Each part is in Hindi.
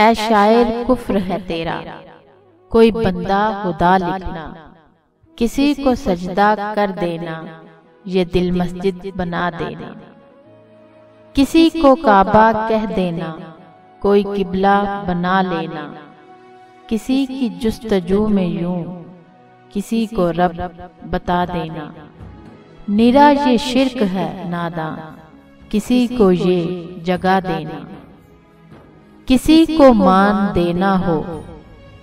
ऐ शायर कुफ्र है तेरा, कोई बंदा खुदा लिखना। किसी को सजदा कर देना, ये दिल मस्जिद बना देना। किसी को काबा कह देना, कोई किबला बना लेना। किसी की जुस्तजू में यूं, किसी को रब बता देना। निरा ये शिर्क है नादां, किसी को ये जगा देना। किसी को मान देना हो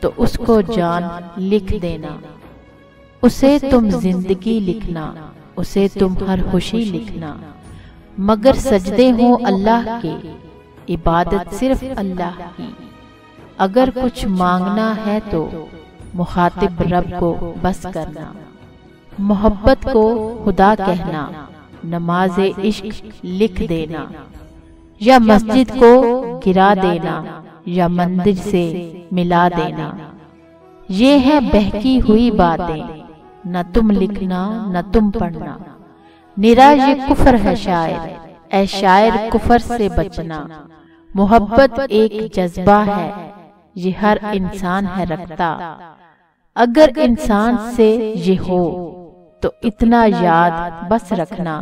तो उसको जान लिख देना। उसे तुम जिंदगी लिखना, उसे तुम हर खुशी लिखना। मगर सजदे हो अल्लाह के, इबादत सिर्फ अल्लाह की। अगर कुछ मांगना है तो मुखातिब रब को बस करना। मोहब्बत को खुदा कहना, नमाज़े इश्क लिख देना। या मस्जिद को गिरा देना, या मंदिर से मिला देना। ये है बहकी हुई बातें, न तुम लिखना न तुम पढ़ना। निरा ये कुफ्र है शायर, ऐ शायर कुफ्र से बचना। मोहब्बत एक जज्बा है, ये हर इंसान है रखता। अगर इंसान से ये हो तो इतना याद बस रखना।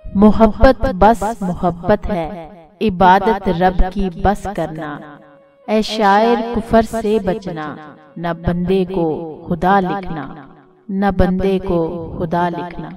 मोहब्बत बस मोहब्बत है, इबादत रब की बस करना। ऐ शायर कुफ्र से बचना, न बंदे को खुदा लिखना, न बंदे को खुदा लिखना।